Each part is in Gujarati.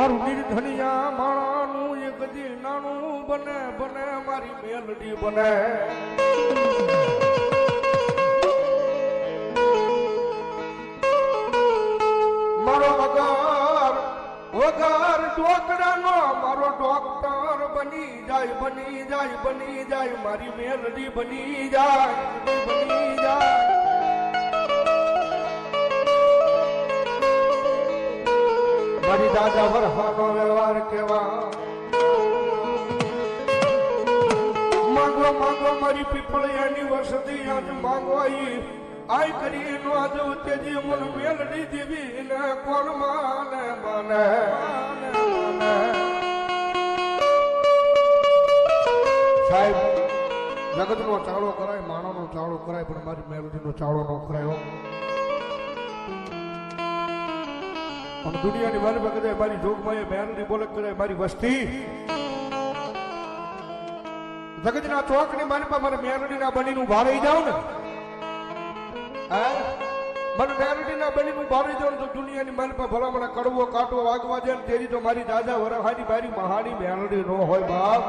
મારું નિર્ધનિયા માણાનું એક દી નાનું બને બને મારી મેલડી બને મારો વગર ડોકરાનો મારો ડોક્ટર બની જાય મારી મેલડી બની જાય મારી દાદા વરહાનો વ્યવહાર કેવા માંગો મારી પીપળિયાની વસતી આજ માંગો આઈ કરી નો આજ તેજી મન મેલડી દેવી ને કોણ માને સાહેબ જગતનો ચાળો કરાય માણસનો ચાળો કરાય પણ મારી મેલડીનો ચાળો ન કરાયો અને દુનિયાની વાલી વખતે મારી જોગમાં મેલડી બોલે કરે મારી વસ્તી જગતના ચોકની મારી પર મારે મેલડીના બનીનું ભારે જાઉં ને મને મેલડીના બનીનું ભારે જાઉં તો દુનિયાની મારી પર ભલા મને કડવો કાટવો વાગવા જાય ને તેરી તો મારી દાદા વરહાની મારી મહાની મેલડી નો હોય બાપ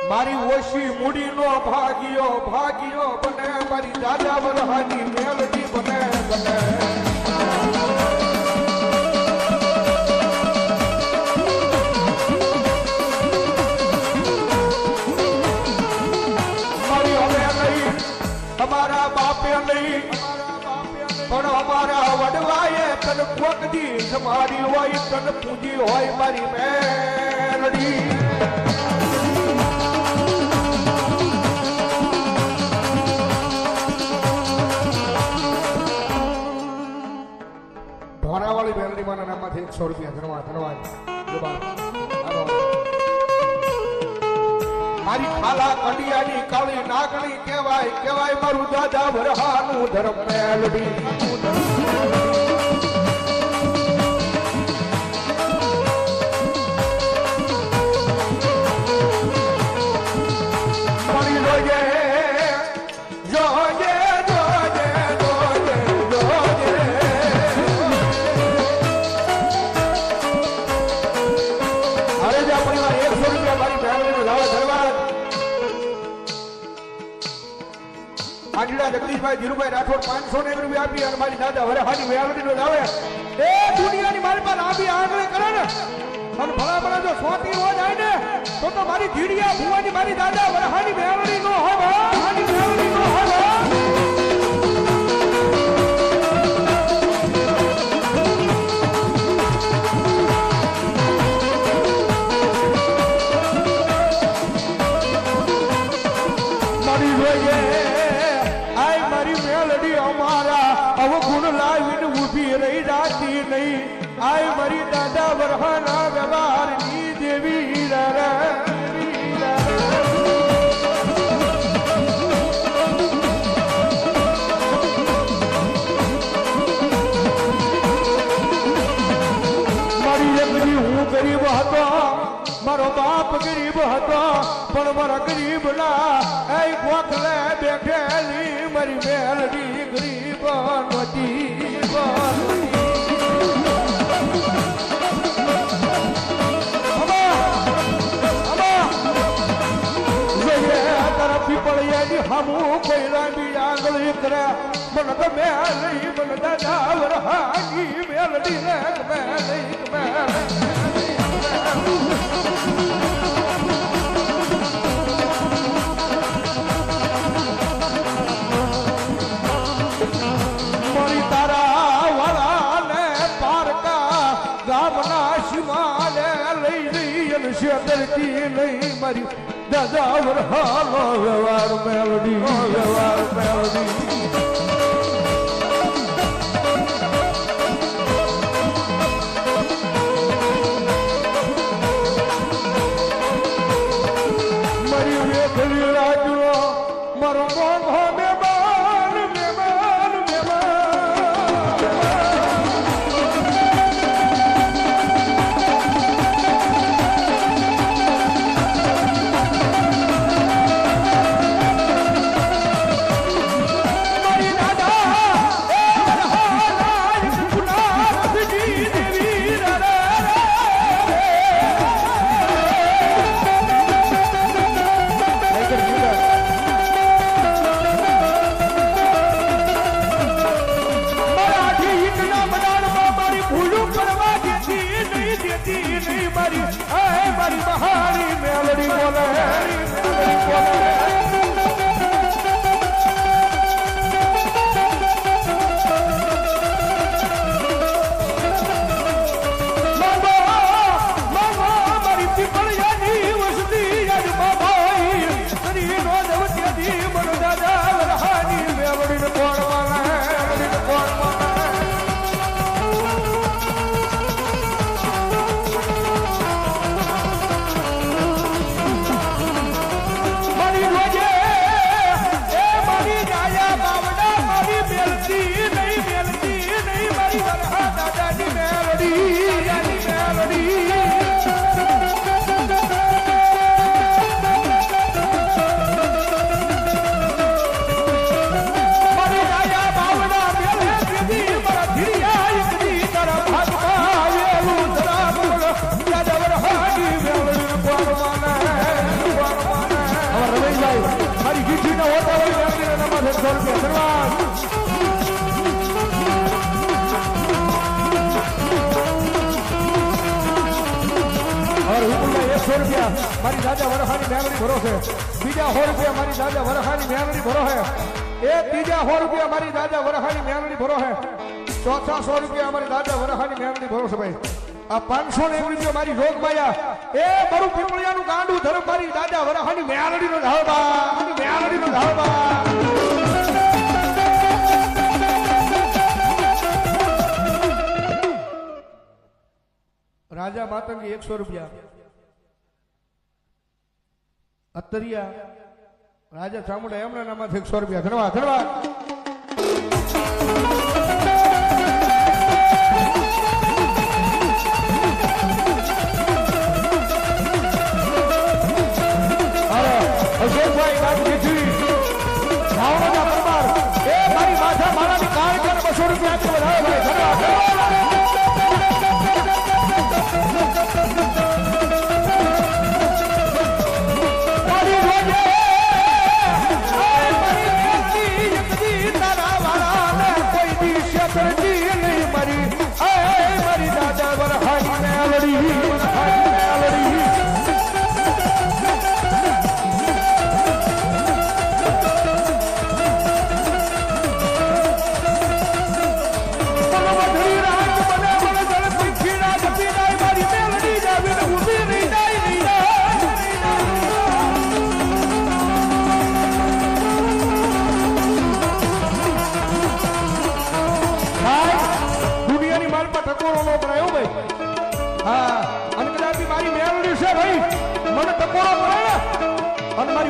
મારી ઓછી મૂડી નો ભાગ્યો બને મારી દાદા વરહાની મેલડી બને મારી હવે નહીં તમારા બાપે નહીં પણ અમારા વડવાએ તન કોક દી તમારી હોય તન પૂજી હોય મારી મેલડી ઢોરાવાળી મેલડી માના નામમાંથી 100 રૂપિયા ધન્યવાદ મારી ખાલા કંડિયાની કાળી નાગણી કહેવાય મારું દાદા વરહાનું ધર્મ મેલડી જગદીશભાઈ ધીરુભાઈ રાઠોડ 500 રૂપિયા આપી અને મારી દાદા વરહાની મેલડી નો લાવે એ દુનિયાની મારી પાસે આંબી આંગળે કરે ને અને ભલા જો સોતી હો જાય ને તો મારી ધીડિયા ભુવાની મારી દાદા વરહાની મેલડી નો હોય આય મારી દાદા વરહાના વ્યવહારની દેવી મારી લગ્ની હું ગરીબ હતો મારો બાપ ગરીબ હતો પણ મારા ગરીબ ના એ ગોખલે બેઠેલી મારી મેલડી ગરીબ નહોતી પીપળિયાની હમું કોઈ લાંબી આંગળી કરે મને ગમે નહીં મને દાદા વરહાની મેલડી રે ગમે નહીં મારી તારા વાળાને પારકા ગામના સીમાને લઈ જઈ અને શેતરતી નહીં મારી દાદા વરહાનો વ્યવહાર મેલડી મારી વેખલી રાજનો મારો મોંઘો મહેમાન મારી દાદા રૂપિયા શરૂઆત રૂપિયા મારી દાદા વરખાની મેલડી ભરો છે બીજા 100 રૂપિયા મારી દાદા વરખાની મેલડી ભરો છે એ ત્રીજા 100 રૂપિયા મારી દાદા વરખાની મેલડી ભરો છે ચોથા 100 રૂપિયા મારી દાદા વરખાની મેલડી ભરો છે ભાઈ આ 501 રૂપિયા મારી રોગ માયા એ મારું પીપળિયાનું ગાંડું ધર્મ મારી દાદા વરખાની મેલડીનો ધાવબા મેલડીનો ધાવબા રાજા માતંગી 100 રૂપિયા અત્તરિયા રાજા ચામુંડા એમના નામમાંથી 100 રૂપિયા ધન્યવાદ ધન્યવાદ અશોકભાઈ ગાંધીજી ભાવનગર પરમાર એ મારી માથા મારાની કાર્યકર 200 રૂપિયા આપી વધારે ભાઈ ધન્યવાદ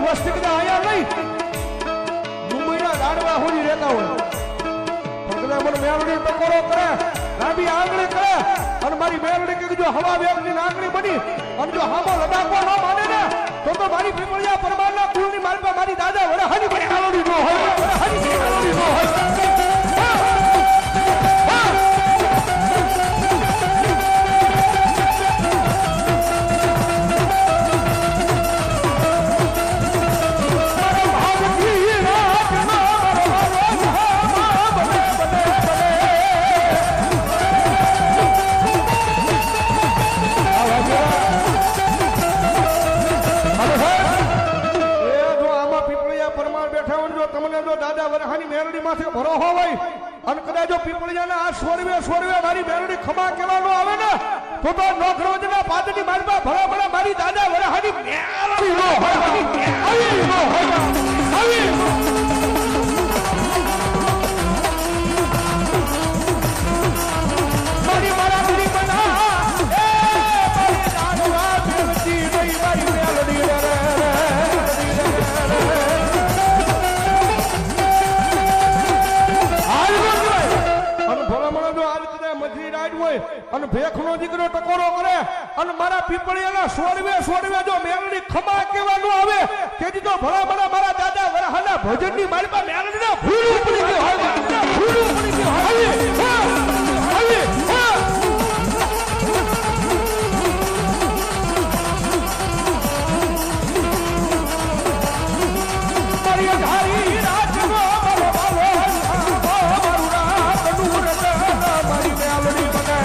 વસ્તી કદા આયા નહીં મુંબઈના લાડવા હોની રહેતા હોય પણ કદા મને મેલડી ટકોરો કરે લાંબી આંગળી કરે અને મારી મેલડી કે જો હવા વેગની આંગળી બની અને જો હામો લડાકવા ન માને ને તો મારી પીપળિયા પરમારના કુળની માલપા મારી દાદા વરહાની મેલડી નો હોય વરહાની મેલડી નો હોય ભરો હોય અને કદાચ જો પીપળિયાના આ સ્વરવે મારી મેલડી ખમા કહેવાનો આવે ને તો નોખરોજના પાદની માલમાં ભરા ભરા મારી દાદા વરહાની મેલડી નો હોય મારી મારા દિલી બના એ મારી દાદા મેલડી નહીં મારી મેલડી અને ભેખનો દીકરો ટકોરો કરે અને મારા પીપળિયાના સોરવે જો મેલડી ખમા કહેવાનું આવે તેથી તો ભલા ભલા મારા દાદા વરહાના ભજનની માલપા મેલડીના ભૂલું પડી ગયું હોય ભૂલું પડી ગયું હોય મારી ધારી રાજનો મારો મારું રાત નૂર મારી મેલડી બને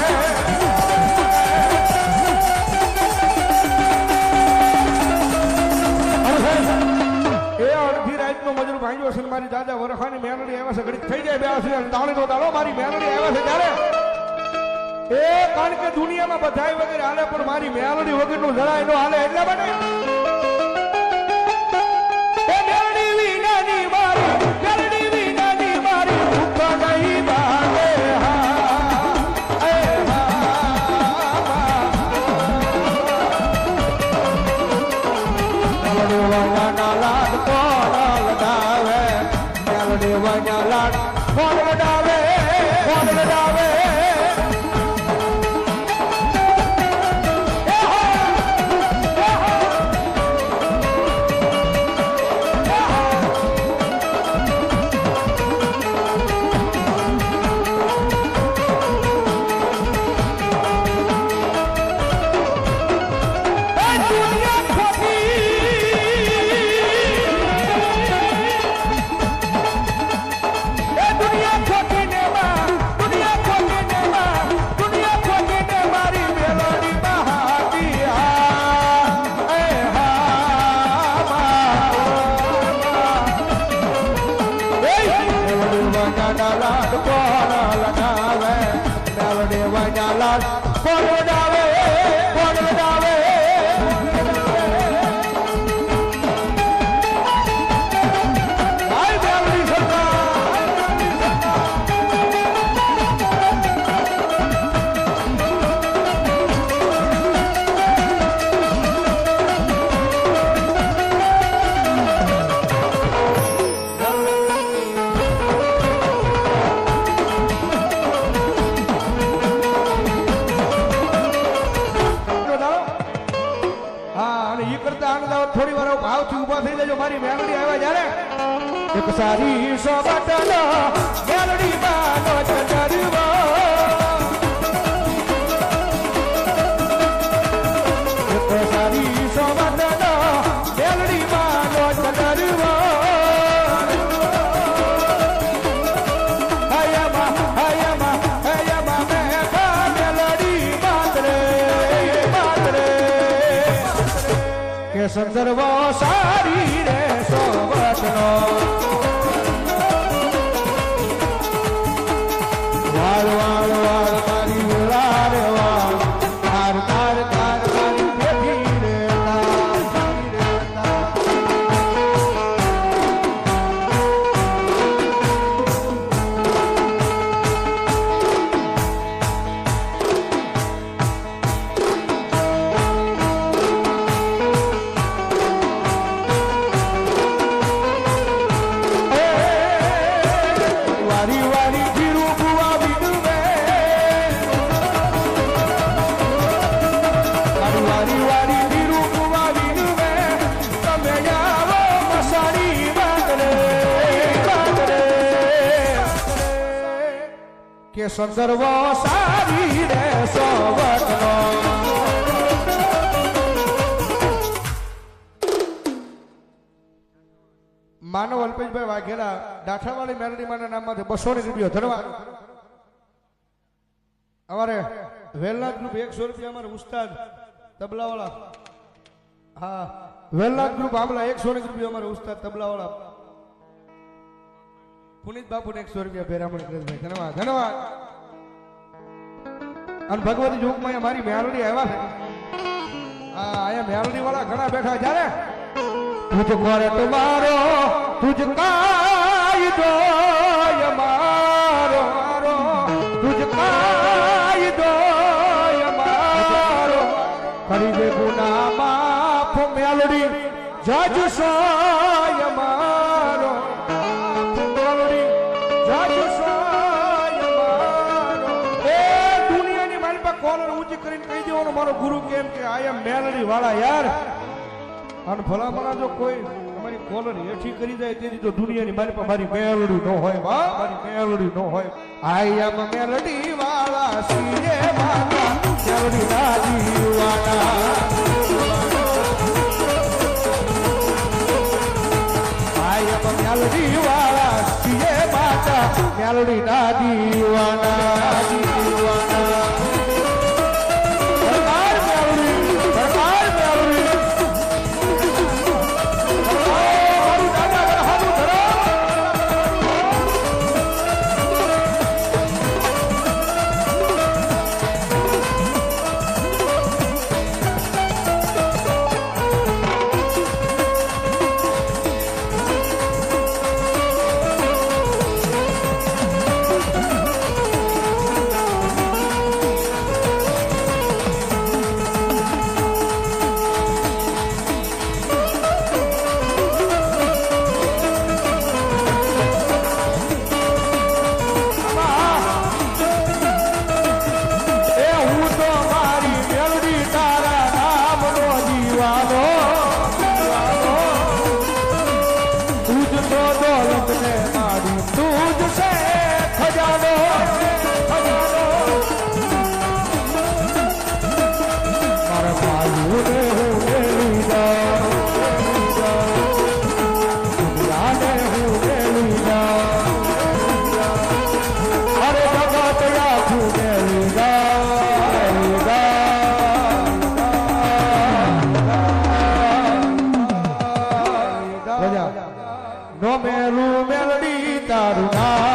મારી દાદા વરખાની મેલડી આવ્યા છે ઘડી થઈ જાય 82 તાળી નો દાડો મારી મેલડી આવ્યા છે ત્યારે એ કારણ કે દુનિયામાં બધાય વગર હાલે પણ મારી મેલડી વગર નું જરાય નો હાલે એટલે બને એ મેલડી વિનાની મારી ભૂખ નહીં બાગે કોણ લડાવે વજાના લાડ કોણ લગાવે મેલડી વજા લાડ કોણ વજાવે કોણ વજાવે થોડી વાર ભાવથી ઉભા થઈ જજો મારી મેલડી આવ્યા જ્યારે એક સારી સોબતનો મેલડી બાનો ચંદરવો એક સારી સોબતનો મેલડી બાનો ચંદરવો હયમાં મેલડી બાતરે કે સંદર્ભ સારી રે સોબતનો વાળ વાળ વાળ મારી વેળા રે વાળ તાર તાર તાર મારી બેઠી રે કે સંદર્ભ સારી રે સોબતનો માનવ અલ્પેશભાઈ વાઘેલા ડાઠાવાળી મેલડી માના નામમાંથી 200 રૂપિયા ધન્યવાદ અમારે વેલનાથ ગ્રુપ 100 રૂપિયા અમારે ઉસ્તાદ તબલાવાળા હા વેલનાથ ગ્રુપ આમલા 100 રૂપિયા અમારે ઉસ્તાદ તબલાવાળા પુનિત બાપુ ને 100 રૂપિયા ભેરામણ કરે ધન્યવાદ ધન્યવાદ અને ભગવતી જોગમાં મારી મેલડી આવ્યા છે હા અહીંયા મેલડી વાળા ઘણા બેઠા જ્યારે તુજ કોરે તમારો તુજ કાયદો અમારો તુજ કાયદો અમારો કરી દે ગુના માફ મેલડી જજ સોય અમારો કોલર ઊંચી કરીને કહી દેવાનો મારો ગુરુ કેમ કે આ એમ મેલડી વાળા યાર અને ભલામણા જો કોઈ તમારી કોલર હેઠી કરી જાય તેથી તો દુનિયાની મારી પાસે મારી મેલડી ન હોય બા મારી મેલડી ન હોય આઈ એમ મેલડી વાળા સીરે માતા મેલડી દાદી વાળા આઈ એમ મેલડી વાળા સીરે માતા મેલડી દાદી વાળા નો મેલું મેલડી તારું નામ